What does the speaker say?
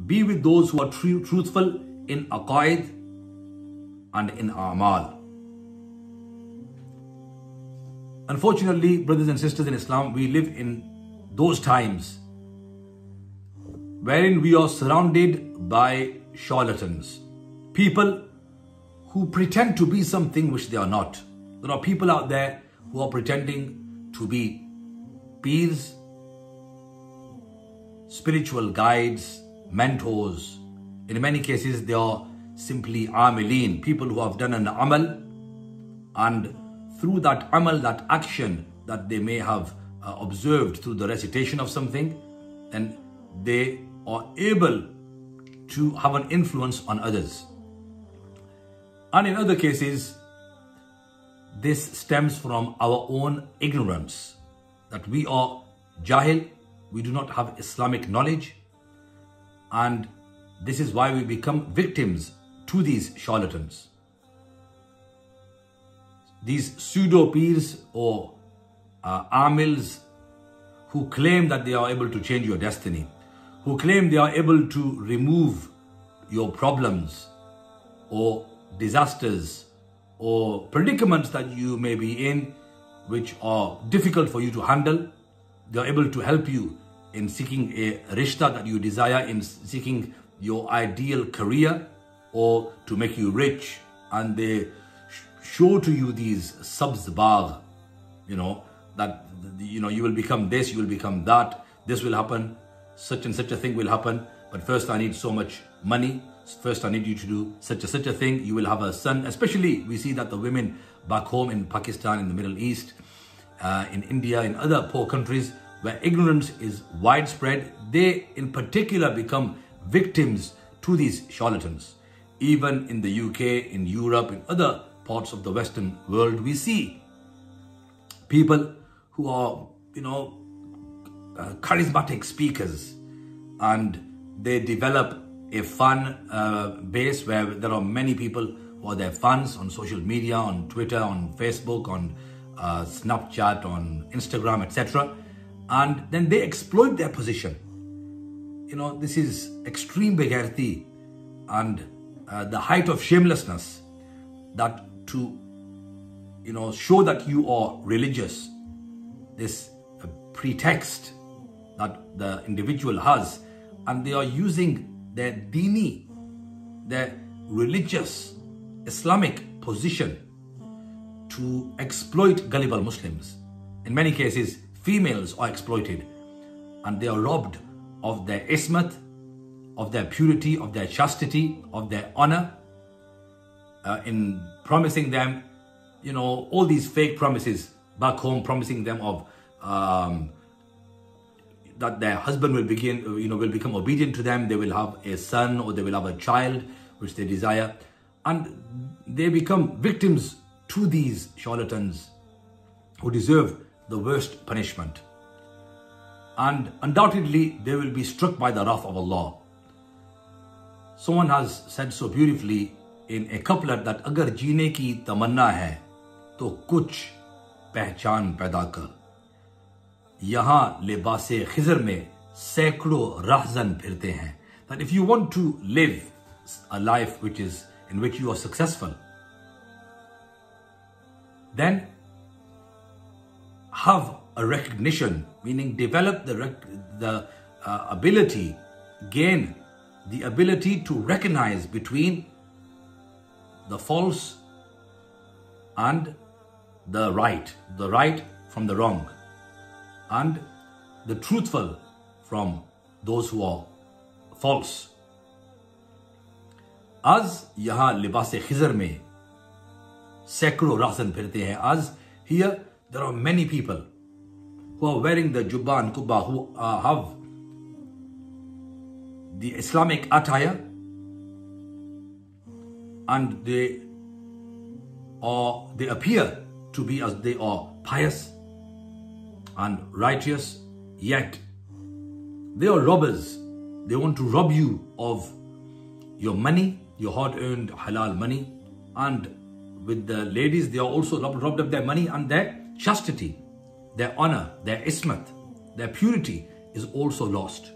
be with those who are truthful in aqaid and in a'mal. Unfortunately, brothers and sisters in Islam, we live in those times wherein we are surrounded by charlatans, people who pretend to be something which they are not. There are people out there who are pretending to be peers, spiritual guides, mentors. In many cases, they are simply amilin, people who have done an amal, and through that amal, that action that they may have observed through the recitation of something, then they are able to have an influence on others. And in other cases, this stems from our own ignorance, that we are jahil, we do not have Islamic knowledge, and this is why we become victims to these charlatans. These pseudo-peers or amils who claim that they are able to change your destiny, who claim they are able to remove your problems or disasters or predicaments that you may be in, which are difficult for you to handle. They are able to help you in seeking a rishta that you desire, in seeking your ideal career, or to make you rich. And they show to you these sabz-bagh, that you will become this, you will become that, this will happen, such and such a thing will happen, but first I need so much money, first I need you to do such a thing, you will have a son. Especially we see that the women back home in Pakistan, in the Middle East, in India, in other poor countries where ignorance is widespread, they in particular become victims to these charlatans. Even in the UK, in Europe, in other parts of the Western world, we see people who are, charismatic speakers, and they develop a fan base where there are many people who are their fans on social media, on Twitter, on Facebook, on Snapchat, on Instagram, etc. And then they exploit their position. This is extreme begharti and the height of shamelessness, that to show that you are religious, this pretext that the individual has, and they are using their dini, their religious Islamic position to exploit gullible Muslims. In many cases, females are exploited and they are robbed of their ismat, of their purity, of their chastity, of their honor, in promising them, all these fake promises back home, promising them of that their husband will become obedient to them, they will have a son or they will have a child which they desire, and they become victims to these charlatans who deserve the worst punishment. And undoubtedly they will be struck by the wrath of Allah. Someone has said so beautifully in a couplet that agar jeene ki tamanna hai to kuch pehchan paida kar, yahan libase khizr mein saikdo rahzan phirte hain. That if you want to live a life in which you are successful, then have a recognition, meaning develop the ability, gain the ability to recognize between the false and the right from the wrong, and the truthful from those who are false. As yahan libase khizr mein saikdo rahzan phirte hain, as here there are many people who are wearing the jubba and kubba, who have the Islamic attire, and they appear to be as they are pious and righteous, yet they are robbers. They want to rob you of your money, your hard-earned halal money, and with the ladies, they are also robbed of their money, and their chastity, their honor, their ismat, their purity is also lost.